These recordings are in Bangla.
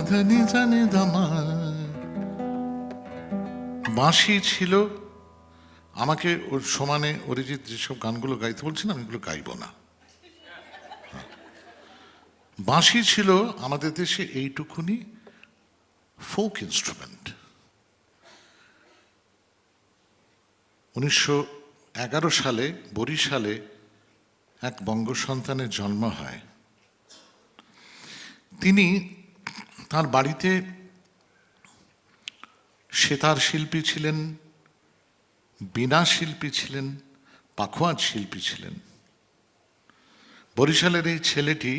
ধানি জানি দামা। বাঁশি ছিল। আমাকে ওর সমানে অরিজিৎ যেসব গানগুলো গাইতে বলছেন আমি এগুলো গাইব না। বাঁশি ছিল আমাদের দেশে এইটুকুনি ফোক ইনস্ট্রুমেন্ট। 1911 সালে বরিশালে এক বঙ্গ সন্তানের জন্ম হয়। তিনি তার বাড়িতে সেতার শিল্পী ছিলেন, বীণা শিল্পী ছিলেন, পাখোয়াজ শিল্পী ছিলেন। বরিশালের এই ছেলেটি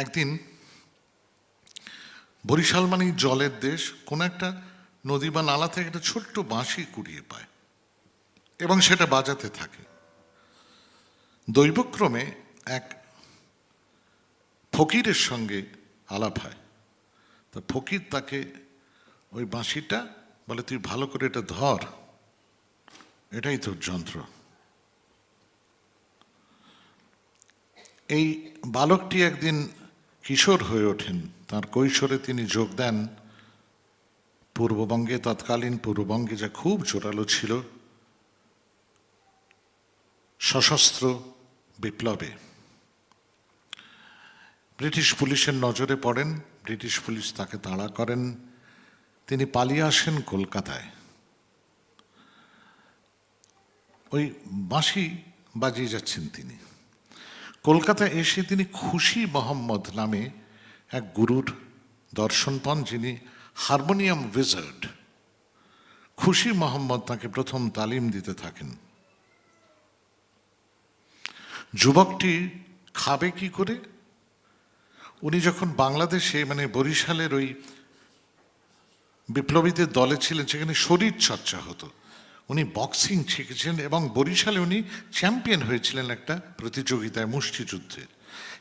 একদিন, বরিশাল মানেই জলের দেশ, কোন একটা নদী বা নালা থেকে একটা ছোট্ট বাঁশি কুড়িয়ে পায় এবং সেটা বাজাতে থাকে। দৈবক্রমে এক ফকিরের সঙ্গে আলাপ হয়। তা ফকির তাকে ওই বাঁশিটা বলে, তুই ভালো করে এটা ধর, এটাই তোর যন্ত্র। এই বালকটি একদিন কিশোর হয়ে ওঠেন। তার কৈশোরে তিনি যোগ দেন পূর্ববঙ্গে, তৎকালীন পূর্ববঙ্গে যা খুব জোরালো ছিল, সশস্ত্র বিপ্লবে। ব্রিটিশ পুলিশের নজরে পড়েন, ব্রিটিশ পুলিশ তাকে তাড়া করেন, তিনি পালিয়ে আসেন কলকাতায়। ওই বাঁশি বাজিয়ে যাচ্ছেন তিনি। কলকাতায় এসে তিনি খুশি মোহাম্মদ নামে এক গুরুর দর্শন পান, যিনি হারমোনিয়াম উইজার্ড। খুশি মোহাম্মদ তাকে প্রথম তালিম দিতে থাকেন। যুবকটি খাবে কি করে? উনি যখন বাংলাদেশে মানে বরিশালের ওই বিপ্লবীদের দলে ছিলেন, সেখানে শরীর চর্চা হতো। উনি বক্সিং শিখেছেন এবং বরিশালে উনি চ্যাম্পিয়ন হয়েছিলেন একটা প্রতিযোগিতায় মুষ্টিযুদ্ধে।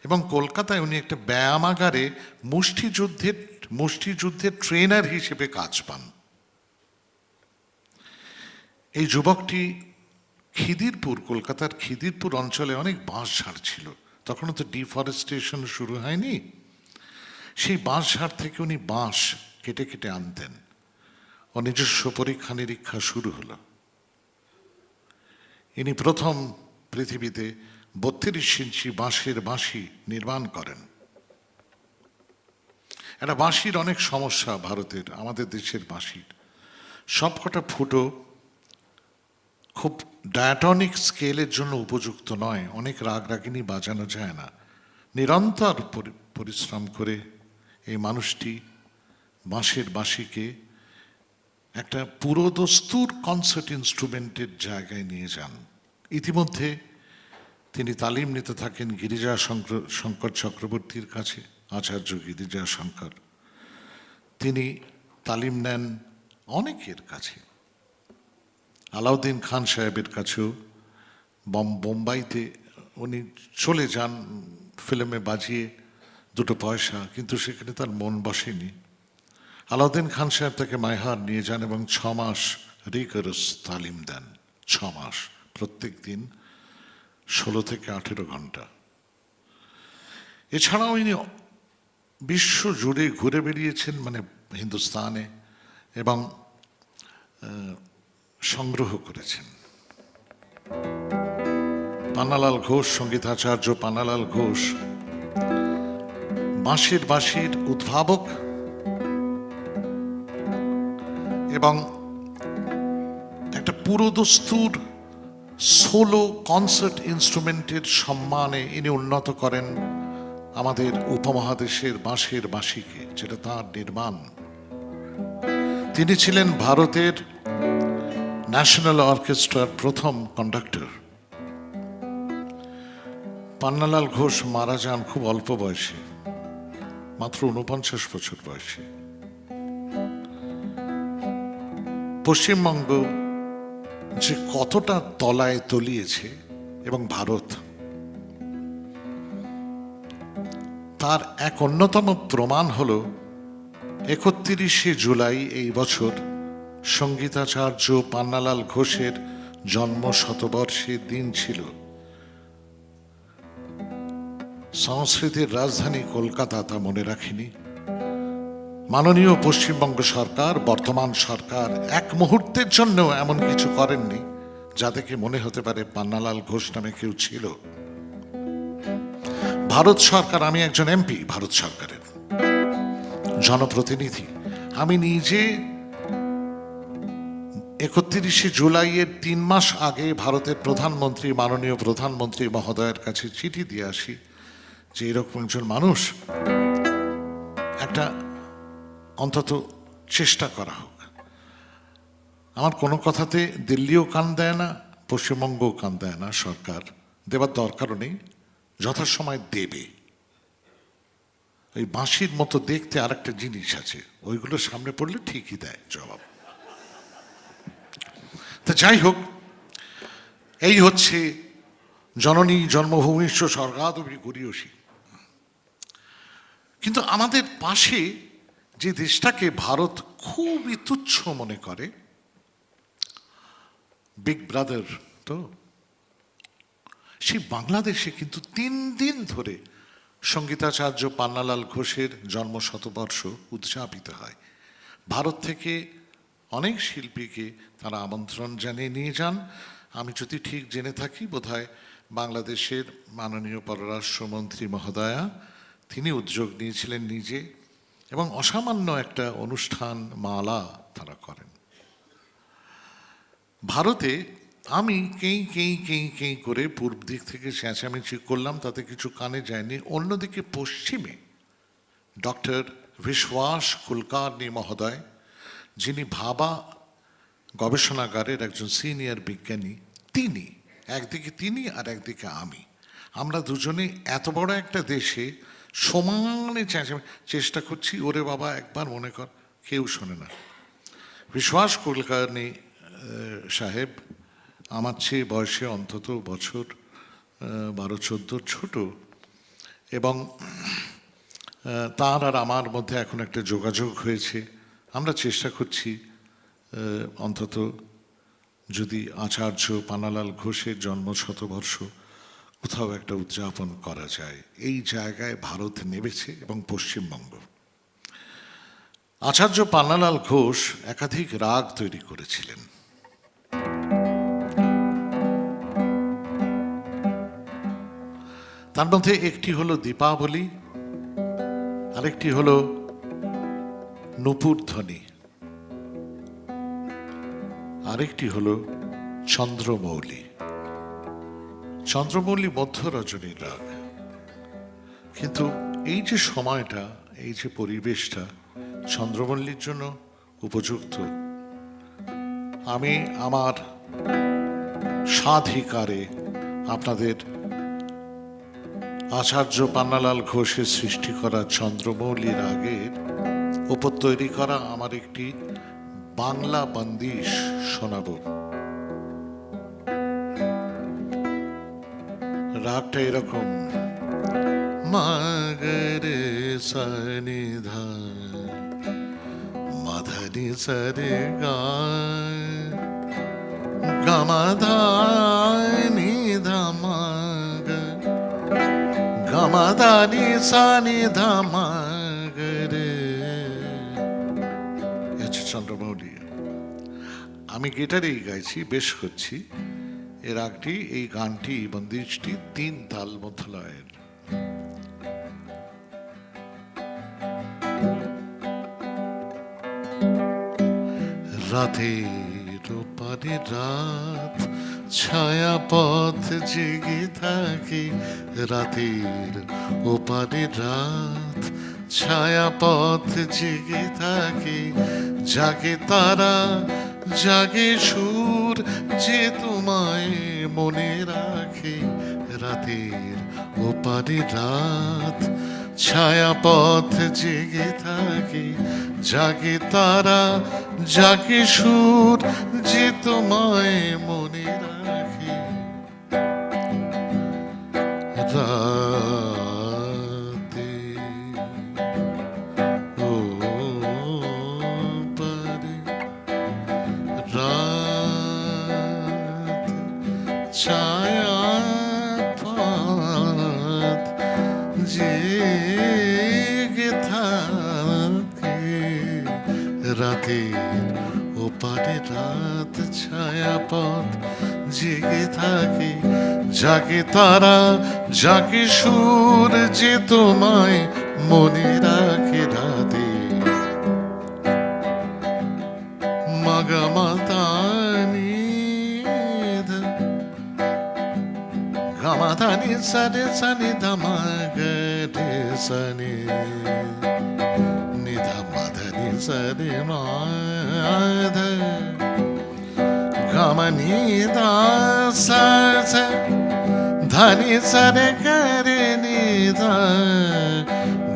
এবং কলকাতায় উনি একটা ব্যায়ামাগারে মুষ্টিযুদ্ধের ট্রেনার হিসেবে কাজ পান। এই যুবকটি খিদিরপুর, কলকাতার খিদিরপুর অঞ্চলে অনেক বাঁশঝাড় ছিল, তখনও তো ডিফরেস্টেশন শুরু হয়নি। সেই বাঁশঝাড় থেকে উনি বাঁশ কেটে কেটে আনতেন। ও নিজস্ব পরীক্ষা নিরীক্ষা শুরু হলো। ইনি প্রথম পৃথিবীতে 32 ইঞ্চি বাঁশের বাঁশি নির্মাণ করেন। একটা বাঁশির অনেক সমস্যা ভারতের, আমাদের দেশের বাঁশির সবকটা ফুটো খুব ডায়াটনিক স্কেলের জন্য উপযুক্ত নয়, অনেক রাগ রাগিনী বাজানো যায় না। নিরন্তর পরিশ্রম করে এই মানুষটি বাঁশের বাঁশিকে একটা পুরোদস্তুর কনসার্ট ইনস্ট্রুমেন্টের জায়গায় নিয়ে যান। ইতিমধ্যে তিনি তালিম নিতে থাকেন গিরিজা শঙ্কর চক্রবর্তীর কাছে, আচার্য গিরিজা শঙ্কর। তিনি তালিম নেন অনেকের কাছে, আলাউদ্দিন খান সাহেবের কাছেও। বোম্বাইতে উনি চলে যান ফিল্মে বাজিয়ে দুটো পয়সা, কিন্তু সেখানে তার মন বসেনি। আলাউদ্দিন খান সাহেব তাকে মাইহার নিয়ে যান এবং 6 মাস রিগারাস তালিম দেন। 6 মাস, প্রত্যেক দিন 16 থেকে 18 ঘন্টা। এছাড়াও ইনি বিশ্ব জুড়ে ঘুরে বেরিয়েছেন, মানে হিন্দুস্তানে, এবং সংগ্রহ করেছেন। পান্নালাল ঘোষ, সঙ্গীতাচার্য পান্নালাল ঘোষ বাঁশির উদ্ভাবক এবং একটা পুরোদস্তুর সোলো কনসার্ট ইনস্ট্রুমেন্টের সম্মানে ইনি উন্নত করেন আমাদের উপমহাদেশের বাঁশের বাঁশিকে, যেটা তাঁর নির্মাণ। তিনি ছিলেন ভারতের ন্যাশনাল অর্কেস্ট্রার প্রথম কন্ডাক্টর। পান্নালাল ঘোষ মারা যান খুব অল্প বয়সে, মাত্র 49 বছর বয়সে। পশ্চিমবঙ্গ যে কতটা তলায় তলিয়েছে এবং ভারত, তার এক অন্যতম প্রমাণ হল 31শে জুলাই এই বছর সঙ্গীতাচার্য পান্নালাল ঘোষের জন্ম শতবর্ষের দিন ছিল। সংস্কৃতির রাজধানী কলকাতা তা মনে রাখিনি। মাননীয় পশ্চিমবঙ্গ সরকার, বর্তমান সরকার এক মুহূর্তের জন্য এমন কিছু করেননি যা দেখে মনে হতে পারে পান্নালাল ঘোষ নামে কেউ ছিল। ভারত সরকার, আমি একজন এমপি ভারত সরকারের জনপ্রতিনিধি, আমি নিজে 31শে জুলাইয়ের 3 মাস আগে ভারতের প্রধানমন্ত্রী, মাননীয় প্রধানমন্ত্রী মহোদয়ের কাছে চিঠি দিয়ে আসি যে এরকম একজন মানুষ, একটা অন্তত চেষ্টা করা হোক। আমার কোনো কথাতে দিল্লিও কান দেয় না, পশ্চিমবঙ্গও কান দেয় না, সরকার দেবার দরকারও নেই, যথাসময় দেবে। ওই বাঁশির মতো দেখতে আরেকটা জিনিস আছে, ওইগুলো সামনে পড়লে ঠিকই দেয় জবাব। তা যাই হোক, এই হচ্ছে জননী জন্মভূমিষ্ঠ স্বর্গাদপি গরীয়সী। কিন্তু আমাদের পাশে যে দেশটাকে ভারত খুবই তুচ্ছ মনে করে, বিগ ব্রাদার, তো সেই বাংলাদেশে কিন্তু 3 দিন ধরে সঙ্গীতাচার্য পান্নালাল ঘোষের জন্মশতবর্ষ উদযাপিত হয়। ভারত থেকে অনেক শিল্পীকে তারা আমন্ত্রণ জানিয়ে নিয়ে যান। আমি যদি ঠিক জেনে থাকি, বোধহয় বাংলাদেশের মাননীয় পররাষ্ট্রমন্ত্রী মহোদয়া তিনি উদ্যোগ নিয়েছিলেন নিজে, এবং অসামান্য একটা অনুষ্ঠান মালা তারা করেন। ভারতে আমি কেই করে পূর্ব দিক থেকে চেঁচামেচি করলাম, তাতে কিছু কানে যায়নি। অন্যদিকে পশ্চিমে ডক্টর বিশ্বাস কুলকার্নি মহোদয়, যিনি ভাবা গবেষণাগারের একজন সিনিয়র বিজ্ঞানী, তিনি একদিকে তিনি আর একদিকে আমি, আমরা দুজনে এত বড় একটা দেশে সমানে চেষ্টা করছি। ওরে বাবা, একবার মনে কর, কেউ শোনে না। বিশ্বাস কুলকার্নি সাহেব আমার চেয়ে বয়সে অন্তত বছর 12-14 ছোট, এবং তার আর আমার মধ্যে এখন একটা যোগাযোগ হয়েছে। আমরা চেষ্টা করছি অন্তত যদি আচার্য পান্নালাল ঘোষের জন্মশতবর্ষ কোথাও একটা উদযাপন করা যায়। এই জায়গায় ভারত নেমেছে এবং পশ্চিমবঙ্গ। আচার্য পান্নালাল ঘোষ একাধিক রাগ তৈরি করেছিলেন। তার মধ্যে একটি হলো দীপাবলি, আরেকটি হলো নূপুরধ্বনি, আরেকটি হলো চন্দ্রমৌলি। চন্দ্রমৌলি মধ্য রজনীর রাগ। কিন্তু এই যে সময়টা, এই যে পরিবেশটা চন্দ্রমল্লির জন্য উপযুক্ত, আমি আমার স্বাধিকারে আপনাদের আচার্য পান্নালাল ঘোষের সৃষ্টি করা চন্দ্রমৌলি রাগের উপর তৈরি করা আমার একটি বাংলা বন্দিশ শোনাব। রাগটা এরকম: মাগরে সনিধা মাধানি সরে গা গামাধানি ধামাগ গামাধানি সানি ধামাগরে। চন্দ্রমৌলি আমি গিটারেই গাইছি, বেশ করছি। এই রাগটি, এই গানটি, বন্দিশটি 3 তাল মধ্যলয়ের। রাতের ওপারে রাত ছায়া পথ জেগে থাকে, রাতের ওপারে রাত ছায়া পথ জেগে থাকে, জাগে তারা জাগে সুর যে তোমায় মনে রাখে, রাতের ওপারে রাত ছায়া পথ জেগে থাকে, জাগে তারা জাগে সুর যে তোমায় মনে রাখে। রাতে ও পারে রাত ছায়া পথ রাতের ওপারে রাত ছায়াপথ জেগে থাকে, জাগে তারা, জাগে সুর, যে তোমায় মনে রাখে রাতে। মাগামাতানি গামাধানি সারে সানি ধামাগরে সানি নিধা মাধানি সারে মাধ গামানি দা সা ধানি সারে করে নিধা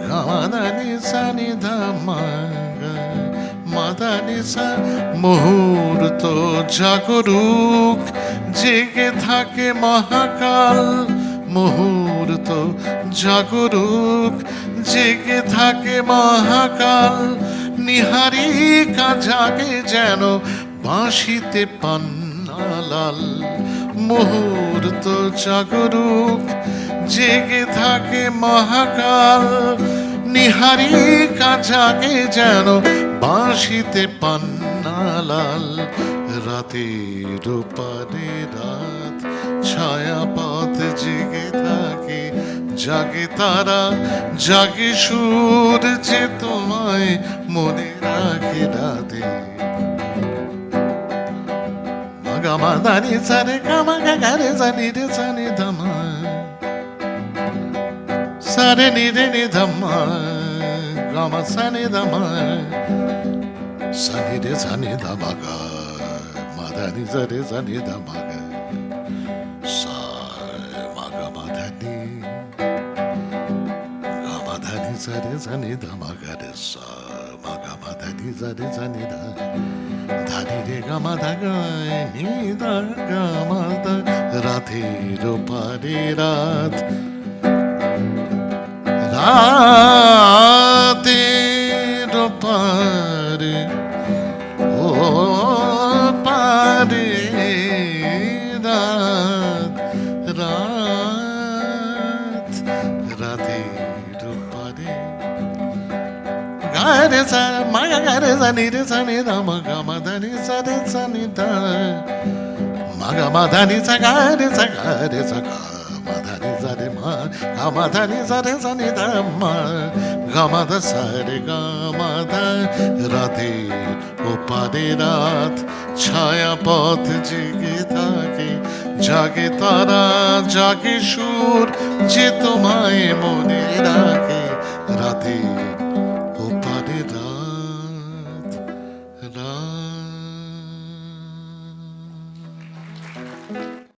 গামাধানি সানি ধামাগ মাদানি সা। মুহূর্ত জাগরুক, জেগে থাকে মহাকাল, মুহূর্ত জাগরুক, জেগে থাকে মহাকাল, নিহারিকা জাগে যেন বাঁশিতে পান্নালাল। মুহূর্ত জাগরুক, জেগে থাকে মহাকাল, নিহারিকা জাগে যেন বাঁশিতে পান্নালাল। রাতের পারে রাত ছায়াপথ জেগে থাকে, জাগে তারা, জাগে সুর, যে তোমায় মনে রাখে রাতে। মাগামাদানি সারে গামাগা গারে জানি রে জানি ধামা সারে নিরে নি ধামা গামা সানি ধামা সানি রে সানি ধামাগা মাদানি সারে সানি ধামাগা সা মাগামাদানি গামাধানি সারে সানি ধামাগা রে সা মাগামাদানি সারে সানি ধা ধানি রে গামাধা গায় নি দা গামাধা। রাতের পারে রাত, রাতের পারে ও পারে রাত, রাত রাতের পারে গারে সা মাগা গারে জানি রে জানি রামা গামা ধানি সারে জানি ধা মাগা মাধানি সা গারে সা গারে সা গা মাধানি সারে মা গামাধানি সারে জানি ধা মা গামাধা সারে গামাধা। রাতের ওপারে রাত ছায়াপথ জেগে থাকে, জাগে তারা, জাগে সুর, যে তোমায় মনে